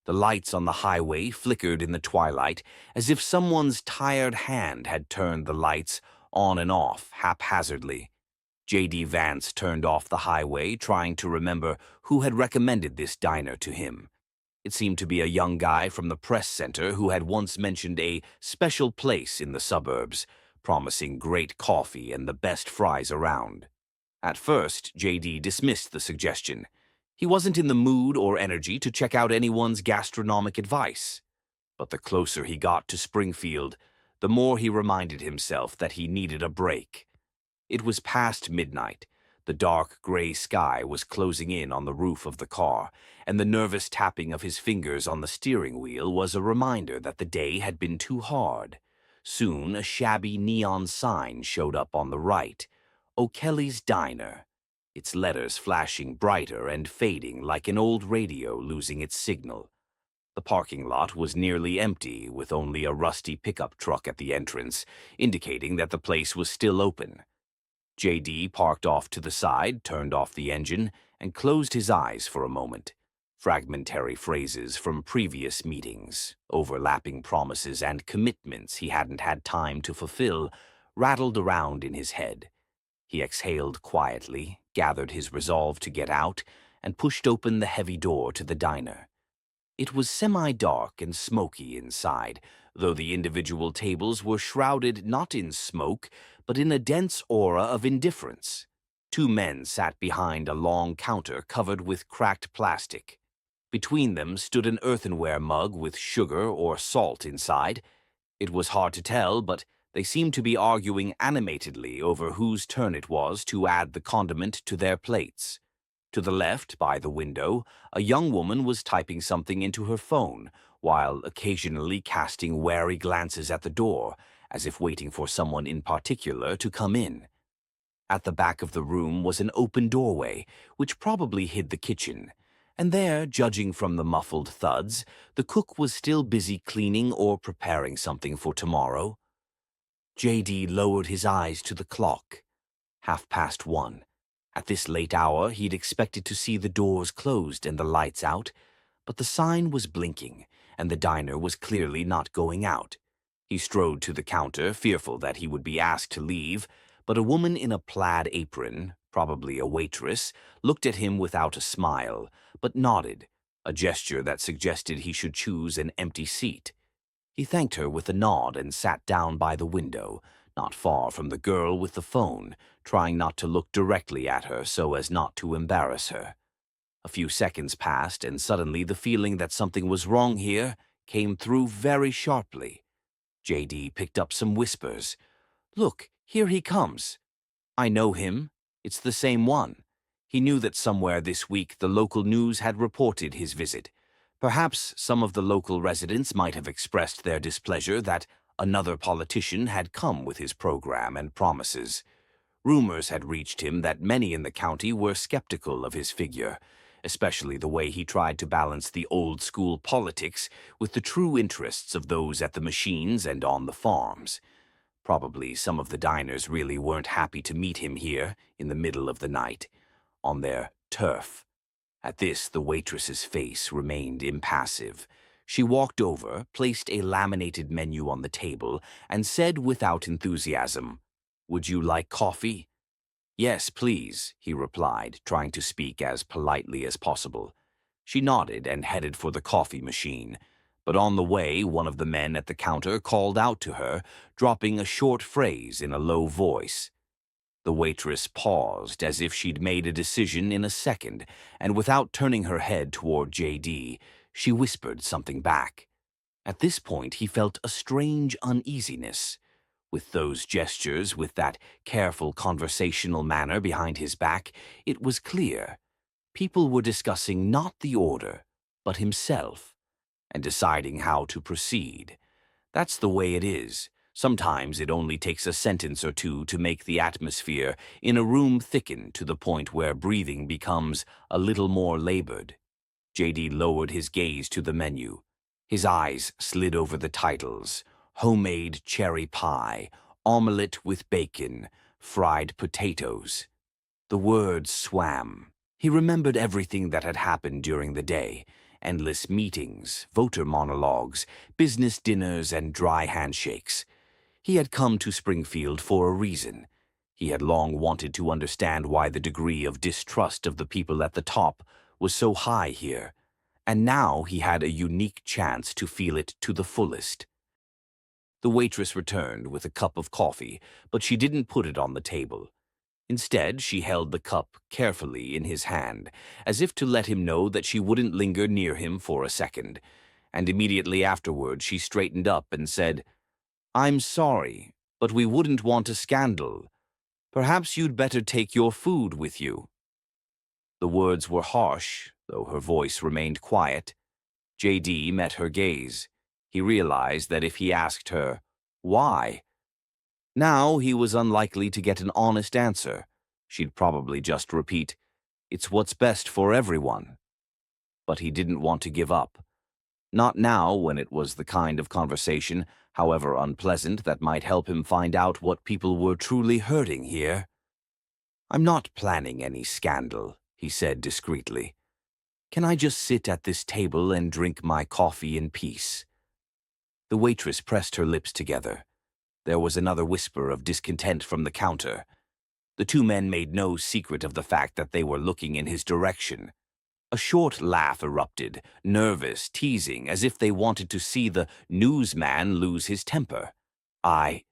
The lights on the highway flickered in the twilight, as if someone's tired hand had turned the lights on and off haphazardly. J.D. Vance turned off the highway, trying to remember who had recommended this diner to him. It seemed to be a young guy from the press center who had once mentioned a special place in the suburbs, promising great coffee and the best fries around. At first, J.D. dismissed the suggestion. He wasn't in the mood or energy to check out anyone's gastronomic advice. But the closer he got to Springfield, the more he reminded himself that he needed a break. It was past midnight. The dark gray sky was closing in on the roof of the car, and the nervous tapping of his fingers on the steering wheel was a reminder that the day had been too hard. Soon, a shabby neon sign showed up on the right. O'Kelly's Diner, its letters flashing brighter and fading like an old radio losing its signal. The parking lot was nearly empty, with only a rusty pickup truck at the entrance, indicating that the place was still open. J.D. parked off to the side, turned off the engine, and closed his eyes for a moment. Fragmentary phrases from previous meetings, overlapping promises and commitments he hadn't had time to fulfill, rattled around in his head. He exhaled quietly, gathered his resolve to get out, and pushed open the heavy door to the diner. It was semi-dark and smoky inside, though the individual tables were shrouded not in smoke, but in a dense aura of indifference. Two men sat behind a long counter covered with cracked plastic. Between them stood an earthenware mug with sugar or salt inside. It was hard to tell, but they seemed to be arguing animatedly over whose turn it was to add the condiment to their plates. To the left, by the window, a young woman was typing something into her phone, while occasionally casting wary glances at the door, as if waiting for someone in particular to come in. At the back of the room was an open doorway, which probably hid the kitchen, and there, judging from the muffled thuds, the cook was still busy cleaning or preparing something for tomorrow. J.D. lowered his eyes to the clock. 1:30. At this late hour, he'd expected to see the doors closed and the lights out, but the sign was blinking, and the diner was clearly not going out. He strode to the counter, fearful that he would be asked to leave, but a woman in a plaid apron, probably a waitress, looked at him without a smile, but nodded, a gesture that suggested he should choose an empty seat. He thanked her with a nod and sat down by the window, not far from the girl with the phone, trying not to look directly at her so as not to embarrass her. A few seconds passed, and suddenly the feeling that something was wrong here came through very sharply. J.D. picked up some whispers. "Look, here he comes." "I know him. It's the same one." He knew that somewhere this week the local news had reported his visit. Perhaps some of the local residents might have expressed their displeasure that another politician had come with his program and promises. Rumors had reached him that many in the county were skeptical of his figure, especially the way he tried to balance the old-school politics with the true interests of those at the machines and on the farms. Probably some of the diners really weren't happy to meet him here in the middle of the night, on their turf. At this, the waitress's face remained impassive. She walked over, placed a laminated menu on the table, and said without enthusiasm, "Would you like coffee?" "Yes, please," he replied, trying to speak as politely as possible. She nodded and headed for the coffee machine, but on the way, one of the men at the counter called out to her, dropping a short phrase in a low voice. The waitress paused as if she'd made a decision in a second, and without turning her head toward J.D., she whispered something back. At this point, he felt a strange uneasiness. With those gestures, with that careful conversational manner behind his back, it was clear. People were discussing not the order, but himself, and deciding how to proceed. That's the way it is. Sometimes it only takes a sentence or two to make the atmosphere in a room thicken to the point where breathing becomes a little more labored. J.D. lowered his gaze to the menu. His eyes slid over the titles: homemade cherry pie, omelette with bacon, fried potatoes. The words swam. He remembered everything that had happened during the day, endless meetings, voter monologues, business dinners, and dry handshakes. He had come to Springfield for a reason. He had long wanted to understand why the degree of distrust of the people at the top was so high here, and now he had a unique chance to feel it to the fullest. The waitress returned with a cup of coffee, but she didn't put it on the table. Instead, she held the cup carefully in his hand, as if to let him know that she wouldn't linger near him for a second, and immediately afterward she straightened up and said, "I'm sorry, but we wouldn't want a scandal. Perhaps you'd better take your food with you." The words were harsh, though her voice remained quiet. JD met her gaze. He realized that if he asked her, "Why?" now he was unlikely to get an honest answer. She'd probably just repeat, "It's what's best for everyone." But he didn't want to give up. Not now, when it was the kind of conversation, however unpleasant, that might help him find out what people were truly hurting here. "I'm not planning any scandal," he said discreetly. "Can I just sit at this table and drink my coffee in peace?" The waitress pressed her lips together. There was another whisper of discontent from the counter. The two men made no secret of the fact that they were looking in his direction. A short laugh erupted, nervous, teasing, as if they wanted to see the newsman lose his temper. The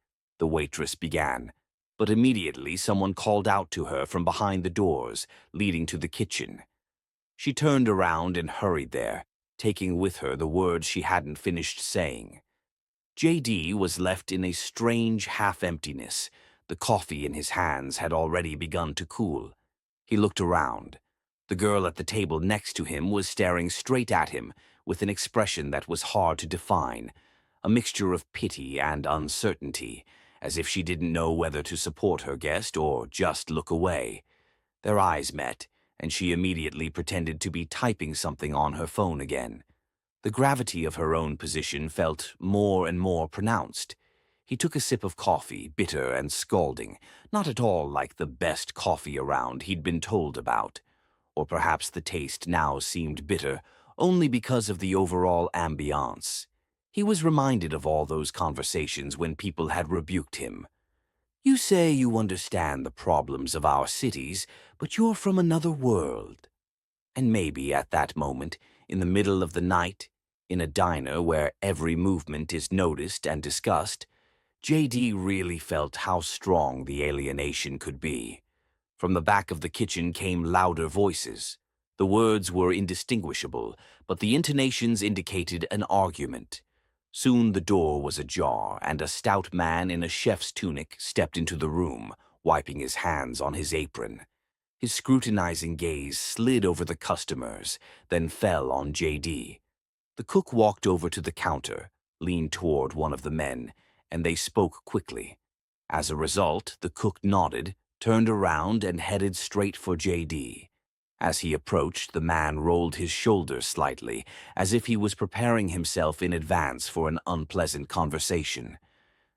waitress began, but immediately someone called out to her from behind the doors leading to the kitchen. She turned around and hurried there, taking with her the words she hadn't finished saying. JD was left in a strange half-emptiness. The coffee in his hands had already begun to cool. He looked around. The girl at the table next to him was staring straight at him with an expression that was hard to define, a mixture of pity and uncertainty, as if she didn't know whether to support her guest or just look away. Their eyes met, and she immediately pretended to be typing something on her phone again. The gravity of her own position felt more and more pronounced. He took a sip of coffee, bitter and scalding, not at all like the best coffee around he'd been told about. Or perhaps the taste now seemed bitter only because of the overall ambiance. He was reminded of all those conversations when people had rebuked him. "You say you understand the problems of our cities, but you're from another world." And maybe at that moment, in the middle of the night, in a diner where every movement is noticed and discussed, JD really felt how strong the alienation could be. From the back of the kitchen came louder voices. The words were indistinguishable, but the intonations indicated an argument. Soon the door was ajar, and a stout man in a chef's tunic stepped into the room, wiping his hands on his apron. His scrutinizing gaze slid over the customers, then fell on JD. The cook walked over to the counter, leaned toward one of the men, and they spoke quickly. As a result, the cook nodded, turned around, and headed straight for JD. As he approached, the man rolled his shoulders slightly, as if he was preparing himself in advance for an unpleasant conversation.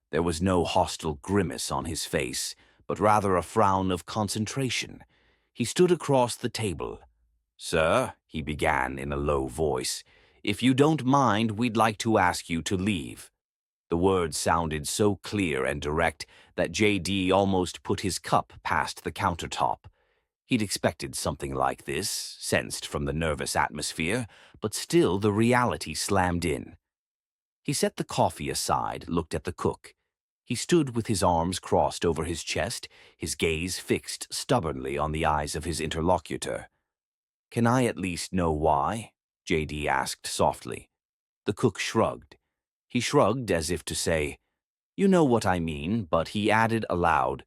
There was no hostile grimace on his face, but rather a frown of concentration. He stood across the table. "Sir," he began in a low voice, "if you don't mind, we'd like to ask you to leave." The words sounded so clear and direct that JD almost put his cup past the countertop. He'd expected something like this, sensed from the nervous atmosphere, but still the reality slammed in. He set the coffee aside, looked at the cook. He stood with his arms crossed over his chest, his gaze fixed stubbornly on the eyes of his interlocutor. "Can I at least know why?" JD asked softly. The cook shrugged. He shrugged as if to say, "You know what I mean," but he added aloud,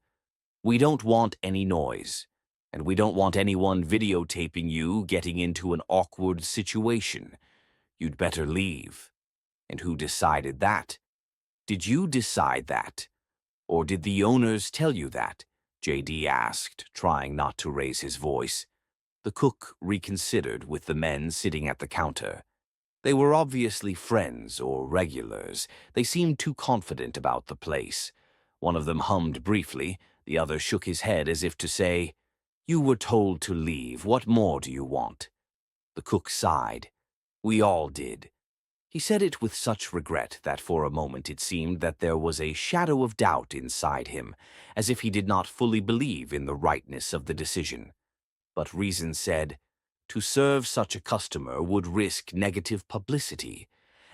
"We don't want any noise, and we don't want anyone videotaping you getting into an awkward situation. You'd better leave." "And who decided that?" "Did you decide that? Or did the owners tell you that?" JD asked, trying not to raise his voice. The cook reconsidered with the men sitting at the counter. They were obviously friends or regulars. They seemed too confident about the place. One of them hummed briefly. The other shook his head as if to say, "You were told to leave. What more do you want?" The cook sighed. We all did. He said it with such regret that for a moment it seemed that there was a shadow of doubt inside him, as if he did not fully believe in the rightness of the decision. But reason said, to serve such a customer would risk negative publicity,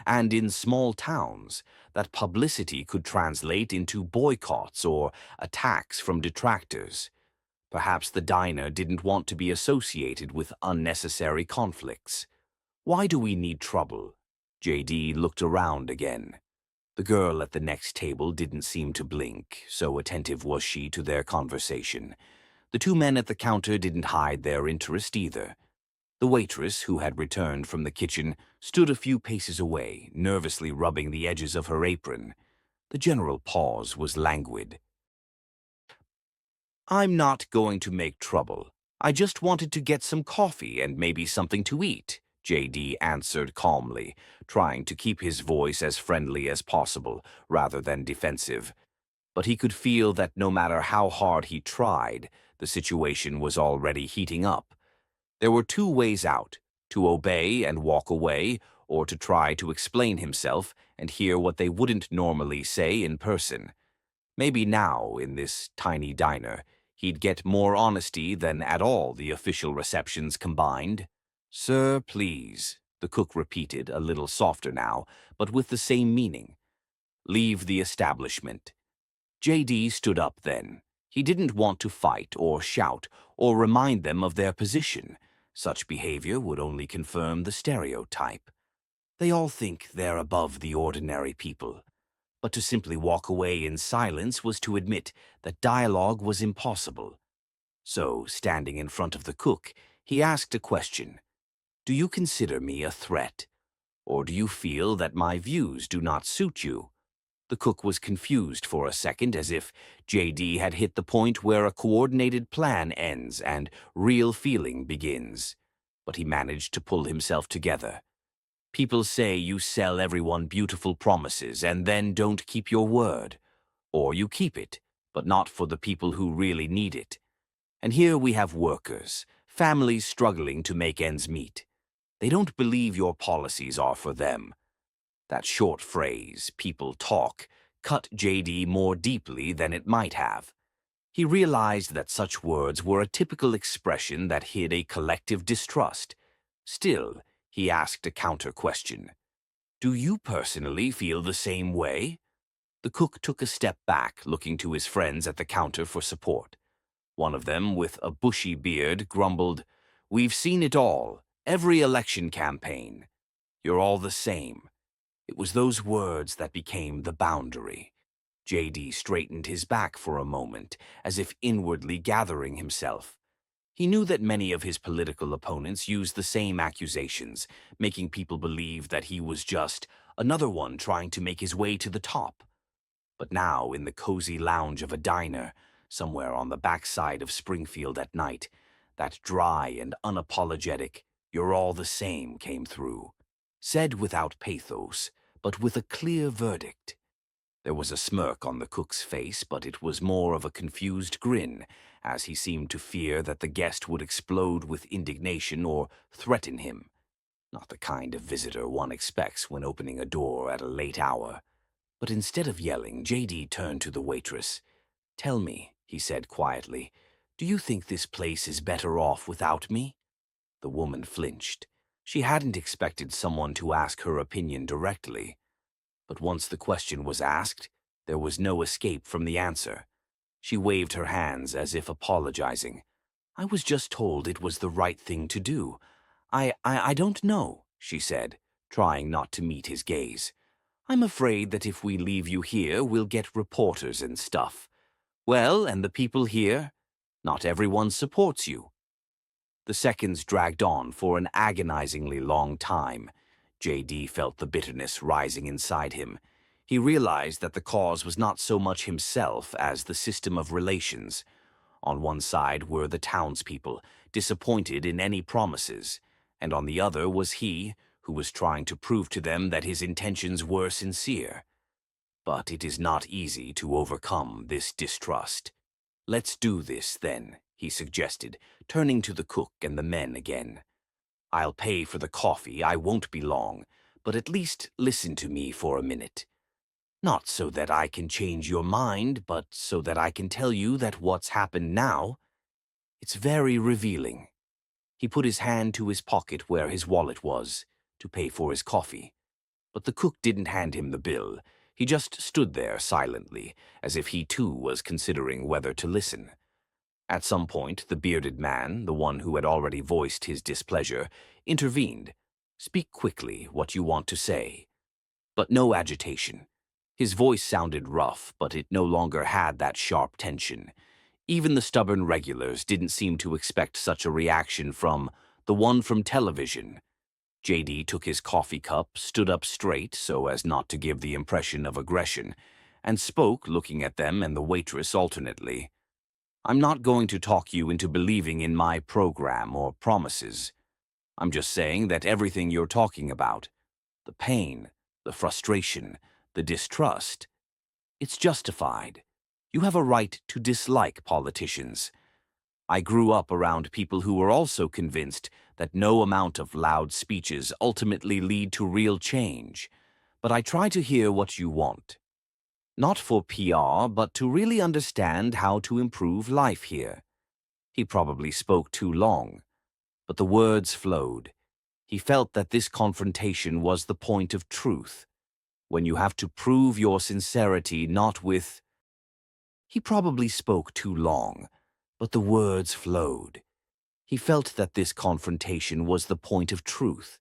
and in small towns, that publicity could translate into boycotts or attacks from detractors. Perhaps the diner didn't want to be associated with unnecessary conflicts. Why do we need trouble? JD looked around again. The girl at the next table didn't seem to blink, so attentive was she to their conversation. The two men at the counter didn't hide their interest either. The waitress, who had returned from the kitchen, stood a few paces away, nervously rubbing the edges of her apron. The general pause was languid. "I'm not going to make trouble. I just wanted to get some coffee and maybe something to eat," JD answered calmly, trying to keep his voice as friendly as possible, rather than defensive. But he could feel that no matter how hard he tried, the situation was already heating up. There were two ways out: to obey and walk away, or to try to explain himself and hear what they wouldn't normally say in person. Maybe now, in this tiny diner, he'd get more honesty than at all the official receptions combined. "Sir, please," the cook repeated, a little softer now, but with the same meaning. "Leave the establishment." JD stood up then. He didn't want to fight or shout or remind them of their position. Such behavior would only confirm the stereotype. They all think they're above the ordinary people. But to simply walk away in silence was to admit that dialogue was impossible. So, standing in front of the cook, he asked a question. "Do you consider me a threat? Or do you feel that my views do not suit you?" The cook was confused for a second, as if JD had hit the point where a coordinated plan ends and real feeling begins. But he managed to pull himself together. "People say you sell everyone beautiful promises and then don't keep your word. Or you keep it, but not for the people who really need it. And here we have workers, families struggling to make ends meet. They don't believe your policies are for them." That short phrase, "people talk," cut JD more deeply than it might have. He realized that such words were a typical expression that hid a collective distrust. Still, he asked a counter question. "Do you personally feel the same way?" The cook took a step back, looking to his friends at the counter for support. One of them, with a bushy beard, grumbled, "We've seen it all, every election campaign. You're all the same." It was those words that became the boundary. JD straightened his back for a moment, as if inwardly gathering himself. He knew that many of his political opponents used the same accusations, making people believe that he was just another one trying to make his way to the top. But now, in the cozy lounge of a diner, somewhere on the backside of Springfield at night, that dry and unapologetic "you're all the same" came through, said without pathos, but with a clear verdict. There was a smirk on the cook's face, but it was more of a confused grin, as he seemed to fear that the guest would explode with indignation or threaten him. Not the kind of visitor one expects when opening a door at a late hour. But instead of yelling, JD turned to the waitress. "Tell me," he said quietly, "do you think this place is better off without me?" The woman flinched. She hadn't expected someone to ask her opinion directly. But once the question was asked, there was no escape from the answer. She waved her hands as if apologizing. "I was just told it was the right thing to do. I don't know," she said, trying not to meet his gaze. "I'm afraid that if we leave you here, we'll get reporters and stuff. Well, and the people here? Not everyone supports you." The seconds dragged on for an agonizingly long time. JD felt the bitterness rising inside him. He realized that the cause was not so much himself as the system of relations. On one side were the townspeople, disappointed in any promises, and on the other was he, who was trying to prove to them that his intentions were sincere. But it is not easy to overcome this distrust. "Let's do this, then," he suggested, turning to the cook and the men again. I'll pay for the coffee, I won't be long, but at least listen to me for a minute. Not so that I can change your mind, but so that I can tell you that what's happened now, it's very revealing." He put his hand to his pocket where his wallet was, to pay for his coffee. But the cook didn't hand him the bill. He just stood there silently, as if he too was considering whether to listen. At some point, the bearded man, the one who had already voiced his displeasure, intervened. "Speak quickly what you want to say." But no agitation. His voice sounded rough, but it no longer had that sharp tension. Even the stubborn regulars didn't seem to expect such a reaction from the one from television. JD took his coffee cup, stood up straight so as not to give the impression of aggression, and spoke, looking at them and the waitress alternately. "I'm not going to talk you into believing in my program or promises. I'm just saying that everything you're talking about, the pain, the frustration, the distrust, it's justified. You have a right to dislike politicians. I grew up around people who were also convinced that no amount of loud speeches ultimately lead to real change. But I try to hear what you want. Not for PR, but to really understand how to improve life here." He probably spoke too long, but the words flowed. He felt that this confrontation was the point of truth, when you have to prove your sincerity not with... He probably spoke too long, but the words flowed. He felt that this confrontation was the point of truth,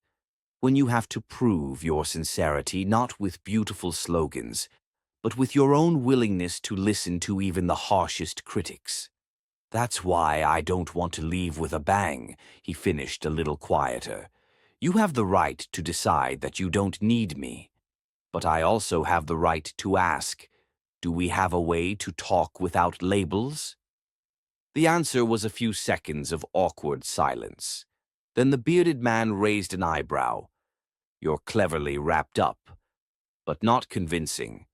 when you have to prove your sincerity not with beautiful slogans, but with your own willingness to listen to even the harshest critics. "That's why I don't want to leave with a bang," he finished a little quieter. "You have the right to decide that you don't need me. But I also have the right to ask, do we have a way to talk without labels?" The answer was a few seconds of awkward silence. Then the bearded man raised an eyebrow. "You're cleverly wrapped up, but not convincing."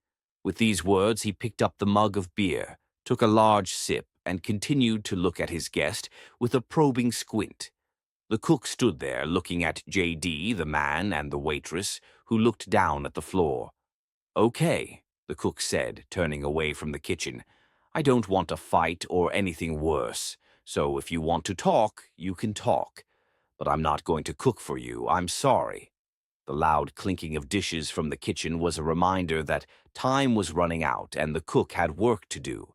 With these words, he picked up the mug of beer, took a large sip, and continued to look at his guest with a probing squint. The cook stood there, looking at JD, the man, and the waitress, who looked down at the floor. "Okay," the cook said, turning away from the kitchen. "I don't want a fight or anything worse, so if you want to talk, you can talk. But I'm not going to cook for you, I'm sorry." The loud clinking of dishes from the kitchen was a reminder that time was running out and the cook had work to do.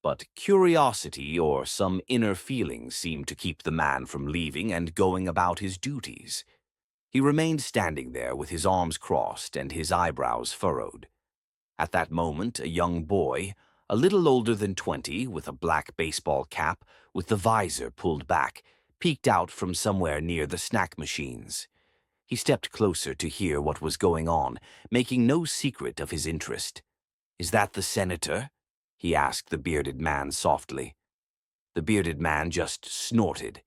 But curiosity or some inner feeling seemed to keep the man from leaving and going about his duties. He remained standing there with his arms crossed and his eyebrows furrowed. At that moment, a young boy, a little older than 20, with a black baseball cap with the visor pulled back, peeked out from somewhere near the snack machines. He stepped closer to hear what was going on, making no secret of his interest. "Is that the senator?" he asked the bearded man softly. The bearded man just snorted.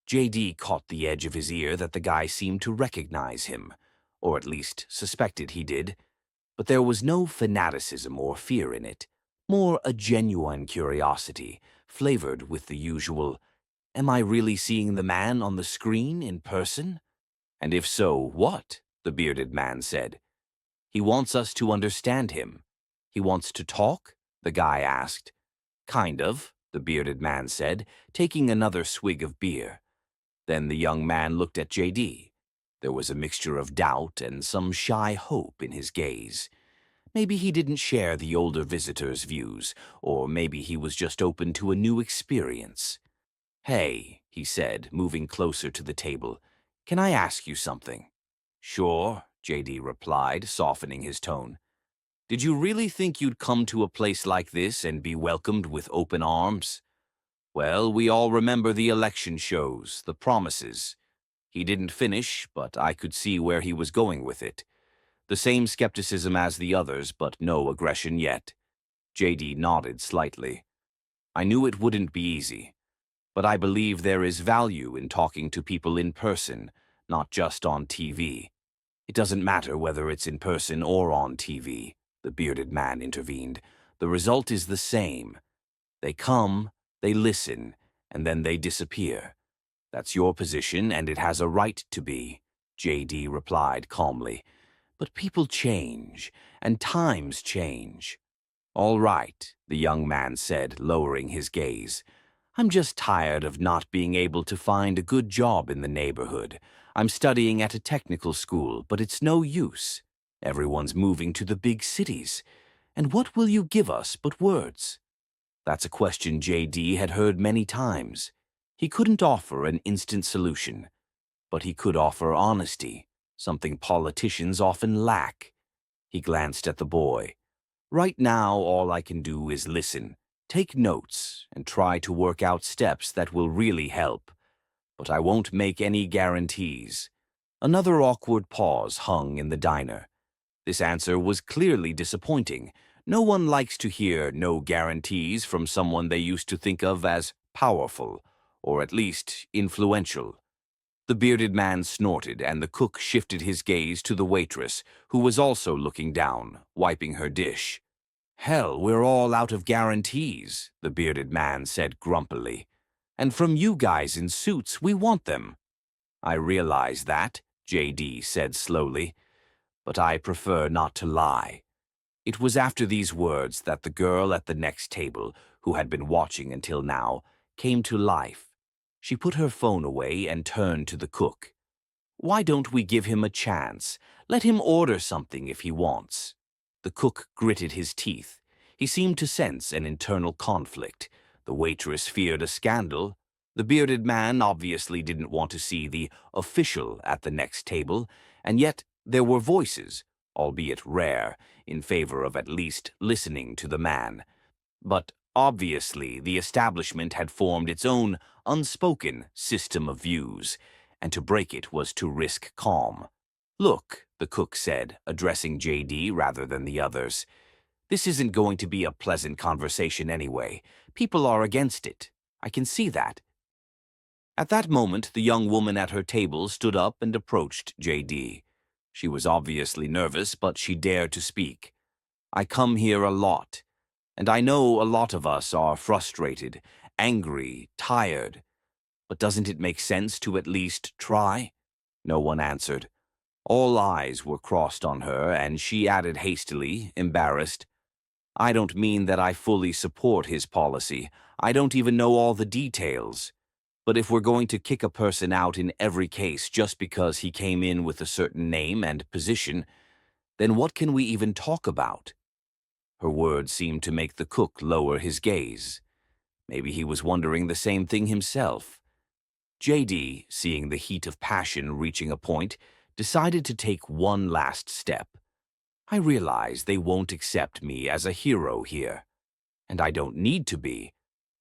JD caught the edge of his ear that the guy seemed to recognize him, or at least suspected he did. But there was no fanaticism or fear in it, more a genuine curiosity, flavored with the usual, "Am I really seeing the man on the screen in person?" "And if so, what?" the bearded man said. "He wants us to understand him." "He wants to talk?" the guy asked. "Kind of," the bearded man said, taking another swig of beer. Then the young man looked at JD. There was a mixture of doubt and some shy hope in his gaze. Maybe he didn't share the older visitor's views, or maybe he was just open to a new experience. "Hey," he said, moving closer to the table, "can I ask you something?" "Sure," JD replied, softening his tone. "Did you really think you'd come to a place like this and be welcomed with open arms? Well, we all remember the election shows, the promises. He didn't finish, but I could see where he was going with it. The same skepticism as the others, but no aggression yet." JD nodded slightly. "I knew it wouldn't be easy. But I believe there is value in talking to people in person, not just on TV. It doesn't matter whether it's in person or on TV," the bearded man intervened. "The result is the same. They come, they listen, and then they disappear. That's your position, and it has a right to be, J.D. replied calmly. But people change, and times change. All right, the young man said, lowering his gaze. I'm just tired of not being able to find a good job in the neighborhood. I'm studying at a technical school, but it's no use. Everyone's moving to the big cities. And what will you give us but words? That's a question J.D. had heard many times. He couldn't offer an instant solution, but he could offer honesty, something politicians often lack. He glanced at the boy. Right now, all I can do is listen, take notes, and try to work out steps that will really help. But I won't make any guarantees. Another awkward pause hung in the diner. This answer was clearly disappointing. No one likes to hear no guarantees from someone they used to think of as powerful, or at least influential. The bearded man snorted, and the cook shifted his gaze to the waitress, who was also looking down, wiping her dish. Hell, we're all out of guarantees, the bearded man said grumpily. And from you guys in suits, we want them. I realize that, J.D. said slowly, but I prefer not to lie. It was after these words that the girl at the next table, who had been watching until now, came to life. She put her phone away and turned to the cook. Why don't we give him a chance? Let him order something if he wants. The cook gritted his teeth. He seemed to sense an internal conflict. The waitress feared a scandal. The bearded man obviously didn't want to see the official at the next table, and yet there were voices, albeit rare, in favor of at least listening to the man. But obviously the establishment had formed its own unspoken system of views, and to break it was to risk calm. Look, the cook said, addressing J.D. rather than the others. This isn't going to be a pleasant conversation anyway. People are against it. I can see that. At that moment, the young woman at her table stood up and approached J.D. She was obviously nervous, but she dared to speak. I come here a lot, and I know a lot of us are frustrated, angry, tired. But doesn't it make sense to at least try? No one answered. All eyes were crossed on her, and she added hastily, embarrassed, I don't mean that I fully support his policy. I don't even know all the details. But if we're going to kick a person out in every case just because he came in with a certain name and position, then what can we even talk about? Her words seemed to make the cook lower his gaze. Maybe he was wondering the same thing himself. J.D., seeing the heat of passion reaching a point, decided to take one last step. I realize they won't accept me as a hero here, and I don't need to be,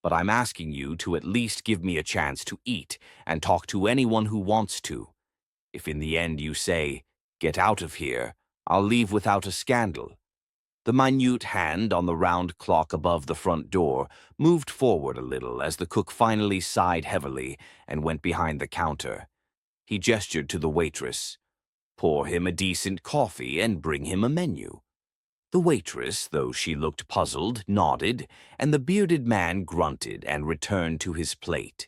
but I'm asking you to at least give me a chance to eat and talk to anyone who wants to. If in the end you say, get out of here, I'll leave without a scandal. The minute hand on the round clock above the front door moved forward a little as the cook finally sighed heavily and went behind the counter. He gestured to the waitress. Pour him a decent coffee and bring him a menu. The waitress, though she looked puzzled, nodded, and the bearded man grunted and returned to his plate.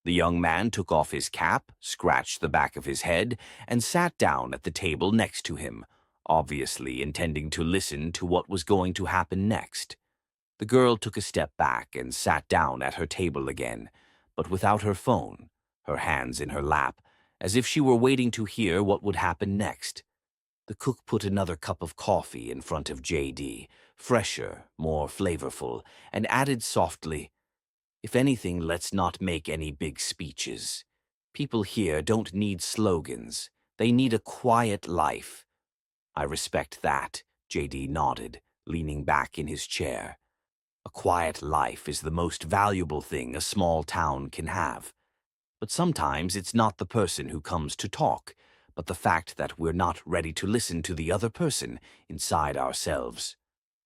The young man took off his cap, scratched the back of his head, and sat down at the table next to him, obviously intending to listen to what was going to happen next. The girl took a step back and sat down at her table again, but without her phone, her hands in her lap, as if she were waiting to hear what would happen next. The cook put another cup of coffee in front of J.D., fresher, more flavorful, and added softly, if anything, let's not make any big speeches. People here don't need slogans. They need a quiet life. I respect that, J.D. nodded, leaning back in his chair. A quiet life is the most valuable thing a small town can have. But sometimes it's not the person who comes to talk, but the fact that we're not ready to listen to the other person inside ourselves.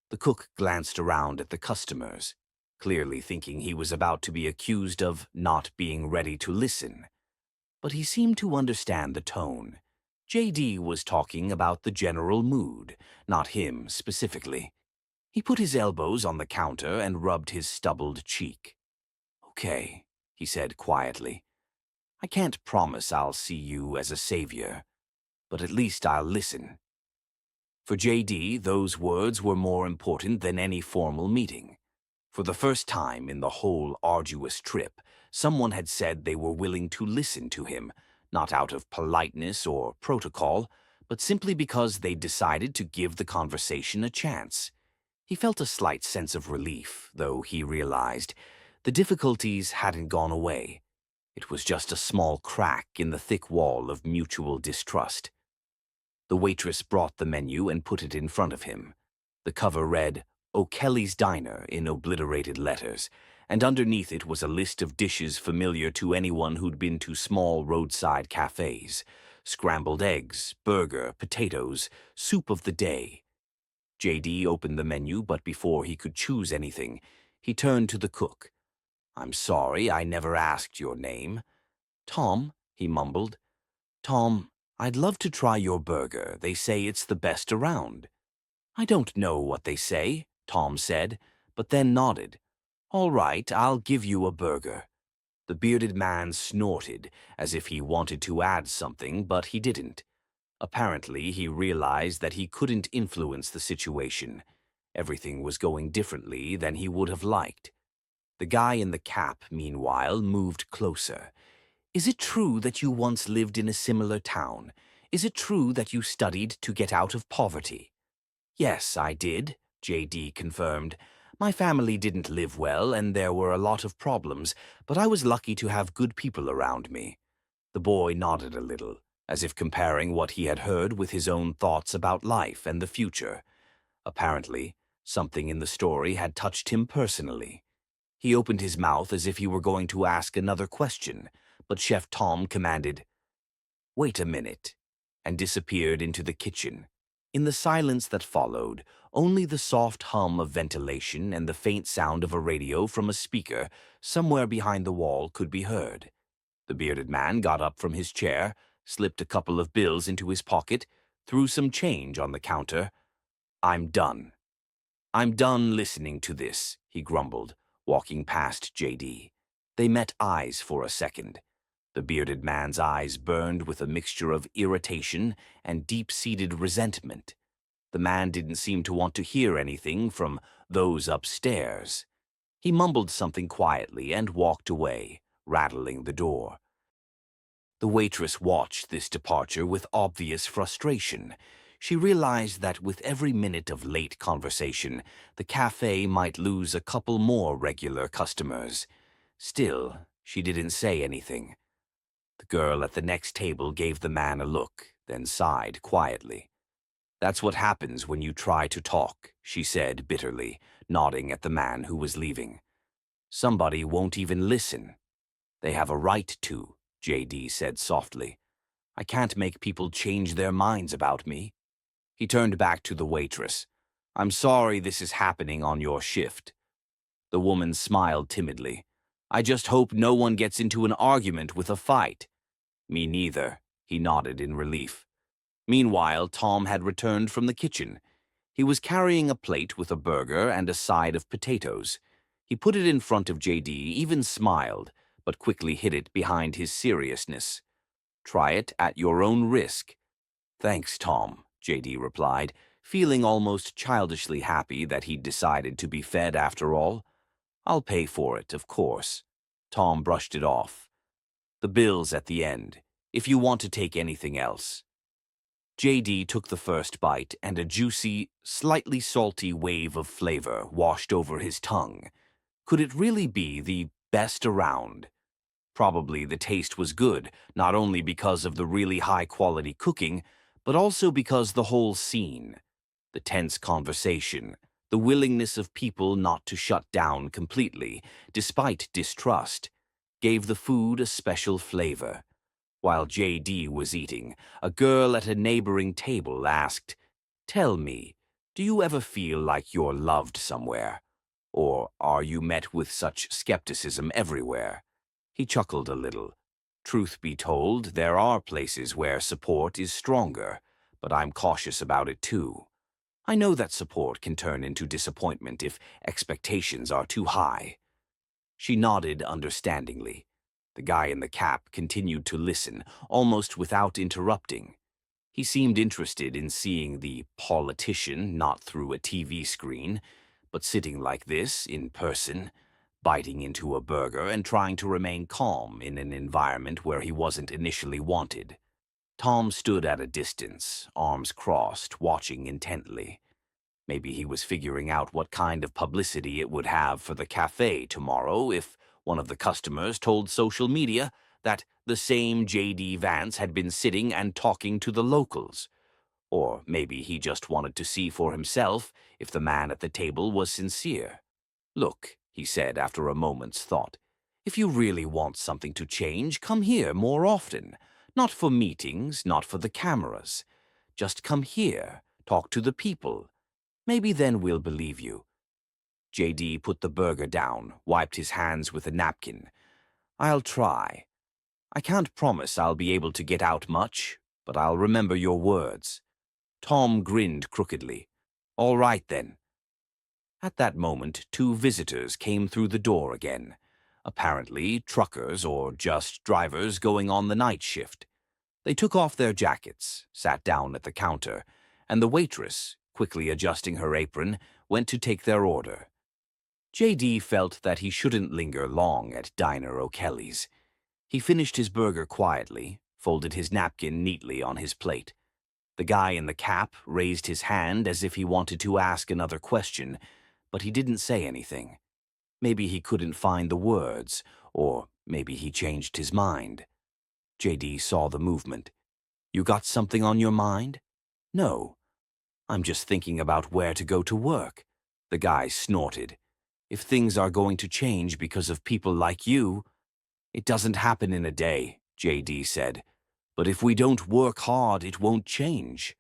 The cook glanced around at the customers, clearly thinking he was about to be accused of not being ready to listen. But he seemed to understand the tone. J.D. was talking about the general mood, not him specifically. He put his elbows on the counter and rubbed his stubbled cheek. Okay, he said quietly. I can't promise I'll see you as a savior, but at least I'll listen." For JD, those words were more important than any formal meeting. For the first time in the whole arduous trip, someone had said they were willing to listen to him, not out of politeness or protocol, but simply because they decided to give the conversation a chance. He felt a slight sense of relief, though he realized the difficulties hadn't gone away. It was just a small crack in the thick wall of mutual distrust. The waitress brought the menu and put it in front of him. The cover read, "O'Kelly's Diner" in obliterated letters, and underneath it was a list of dishes familiar to anyone who'd been to small roadside cafes. Scrambled eggs, burger, potatoes, soup of the day. JD opened the menu, but before he could choose anything, he turned to the cook. "I'm sorry, I never asked your name." "Tom," he mumbled. "Tom, I'd love to try your burger. They say it's the best around." "I don't know what they say," Tom said, but then nodded. "All right, I'll give you a burger." The bearded man snorted, as if he wanted to add something, but he didn't. Apparently, he realized that he couldn't influence the situation. Everything was going differently than he would have liked. The guy in the cap, meanwhile, moved closer. "Is it true that you once lived in a similar town? Is it true that you studied to get out of poverty?" "Yes, I did," JD confirmed. "My family didn't live well and there were a lot of problems, but I was lucky to have good people around me." The boy nodded a little, as if comparing what he had heard with his own thoughts about life and the future. Apparently, something in the story had touched him personally. He opened his mouth as if he were going to ask another question, but Chef Tom commanded, "Wait a minute," and disappeared into the kitchen. In the silence that followed, only the soft hum of ventilation and the faint sound of a radio from a speaker somewhere behind the wall could be heard. The bearded man got up from his chair, slipped a couple of bills into his pocket, threw some change on the counter. "I'm done. I'm done listening to this," he grumbled, walking past JD. They met eyes for a second. The bearded man's eyes burned with a mixture of irritation and deep-seated resentment. The man didn't seem to want to hear anything from those upstairs. He mumbled something quietly and walked away, rattling the door. The waitress watched this departure with obvious frustration. She realized that with every minute of late conversation, the cafe might lose a couple more regular customers. Still, she didn't say anything. The girl at the next table gave the man a look, then sighed quietly. "That's what happens when you try to talk," she said bitterly, nodding at the man who was leaving. "Somebody won't even listen." "They have a right to," JD said softly. "I can't make people change their minds about me." He turned back to the waitress. "I'm sorry this is happening on your shift." The woman smiled timidly. "I just hope no one gets into an argument with a fight." "Me neither," he nodded in relief. Meanwhile, Tom had returned from the kitchen. He was carrying a plate with a burger and a side of potatoes. He put it in front of JD, even smiled, but quickly hid it behind his seriousness. "Try it at your own risk." "Thanks, Tom," JD replied, feeling almost childishly happy that he'd decided to be fed after all. "I'll pay for it, of course." Tom brushed it off. "The bill's at the end, if you want to take anything else." JD took the first bite, and a juicy, slightly salty wave of flavor washed over his tongue. Could it really be the best around? Probably the taste was good, not only because of the really high-quality cooking, but also because the whole scene, the tense conversation, the willingness of people not to shut down completely, despite distrust, gave the food a special flavor. While JD was eating, a girl at a neighboring table asked, "Tell me, do you ever feel like you're loved somewhere? Or are you met with such skepticism everywhere?" He chuckled a little. "Truth be told, there are places where support is stronger, but I'm cautious about it too. I know that support can turn into disappointment if expectations are too high." She nodded understandingly. The guy in the cap continued to listen, almost without interrupting. He seemed interested in seeing the politician not through a TV screen, but sitting like this, in person, biting into a burger and trying to remain calm in an environment where he wasn't initially wanted. Tom stood at a distance, arms crossed, watching intently. Maybe he was figuring out what kind of publicity it would have for the cafe tomorrow if one of the customers told social media that the same J.D. Vance had been sitting and talking to the locals. Or maybe he just wanted to see for himself if the man at the table was sincere. "Look," he said after a moment's thought, "if you really want something to change, come here more often. Not for meetings, not for the cameras. Just come here, talk to the people. Maybe then we'll believe you." J.D. put the burger down, wiped his hands with a napkin. "I'll try. I can't promise I'll be able to get out much, but I'll remember your words." Tom grinned crookedly. "All right, then." At that moment, two visitors came through the door again. Apparently, truckers or just drivers going on the night shift. They took off their jackets, sat down at the counter, and the waitress, quickly adjusting her apron, went to take their order. J.D. felt that he shouldn't linger long at Diner O'Kelly's. He finished his burger quietly, folded his napkin neatly on his plate. The guy in the cap raised his hand as if he wanted to ask another question, but he didn't say anything. Maybe he couldn't find the words, or maybe he changed his mind. J.D. saw the movement. "You got something on your mind?" "No. I'm just thinking about where to go to work." The guy snorted. "If things are going to change because of people like you—" "It doesn't happen in a day," J.D. said. "But if we don't work hard, it won't change."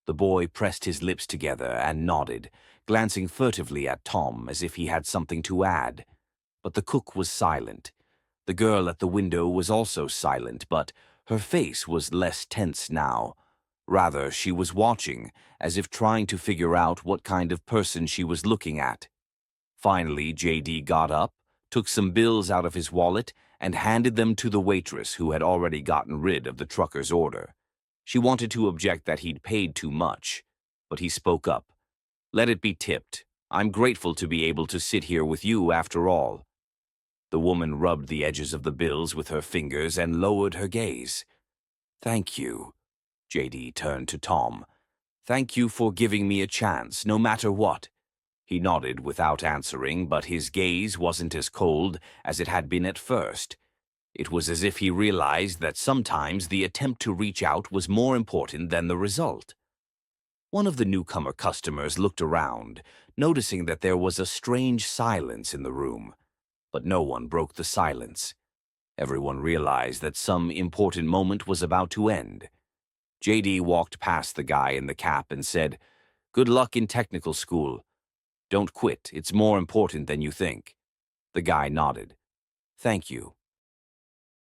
The boy pressed his lips together and nodded, glancing furtively at Tom as if he had something to add. But the cook was silent. The girl at the window was also silent, but her face was less tense now. Rather, she was watching, as if trying to figure out what kind of person she was looking at. Finally, J.D. got up, took some bills out of his wallet, and handed them to the waitress who had already gotten rid of the trucker's order. She wanted to object that he'd paid too much, but he spoke up. "Let it be tipped. I'm grateful to be able to sit here with you after all." The woman rubbed the edges of the bills with her fingers and lowered her gaze. "Thank you." J.D. turned to Tom. "Thank you for giving me a chance, no matter what." He nodded without answering, but his gaze wasn't as cold as it had been at first. It was as if he realized that sometimes the attempt to reach out was more important than the result. One of the newcomer customers looked around, noticing that there was a strange silence in the room. But no one broke the silence. Everyone realized that some important moment was about to end. J.D. walked past the guy in the cap and said, "Good luck in technical school. Don't quit, it's more important than you think." The guy nodded. "Thank you."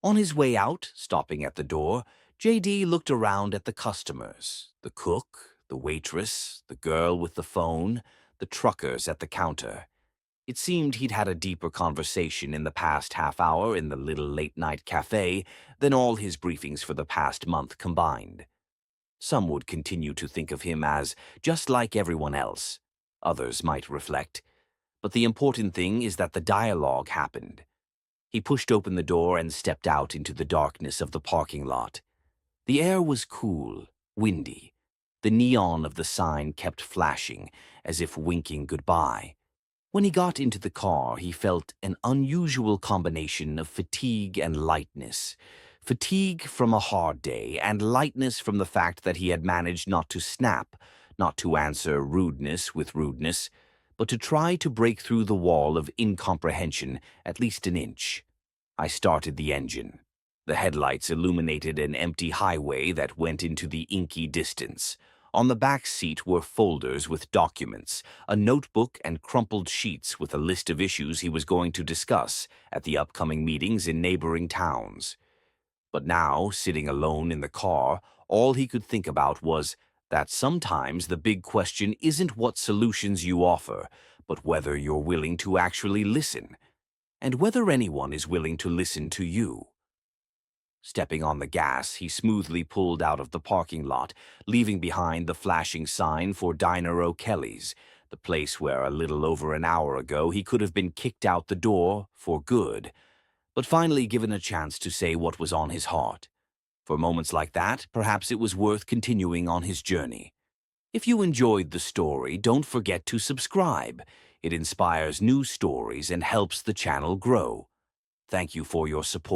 On his way out, stopping at the door, J.D. looked around at the customers, the cook, the waitress, the girl with the phone, the truckers at the counter. It seemed he'd had a deeper conversation in the past half hour in the little late-night cafe than all his briefings for the past month combined. Some would continue to think of him as just like everyone else. Others might reflect. But the important thing is that the dialogue happened. He pushed open the door and stepped out into the darkness of the parking lot. The air was cool, windy. The neon of the sign kept flashing, as if winking goodbye. When he got into the car, he felt an unusual combination of fatigue and lightness. Fatigue from a hard day, and lightness from the fact that he had managed not to snap, not to answer rudeness with rudeness, but to try to break through the wall of incomprehension at least an inch. I started the engine. The headlights illuminated an empty highway that went into the inky distance. On the back seat were folders with documents, a notebook and crumpled sheets with a list of issues he was going to discuss at the upcoming meetings in neighboring towns. But now, sitting alone in the car, all he could think about was that sometimes the big question isn't what solutions you offer, but whether you're willing to actually listen. and whether anyone is willing to listen to you. Stepping on the gas, he smoothly pulled out of the parking lot, leaving behind the flashing sign for Diner O'Kelly's, the place where a little over an hour ago he could have been kicked out the door for good, but finally given a chance to say what was on his heart. For moments like that, perhaps it was worth continuing on his journey. If you enjoyed the story, don't forget to subscribe. It inspires new stories and helps the channel grow. Thank you for your support.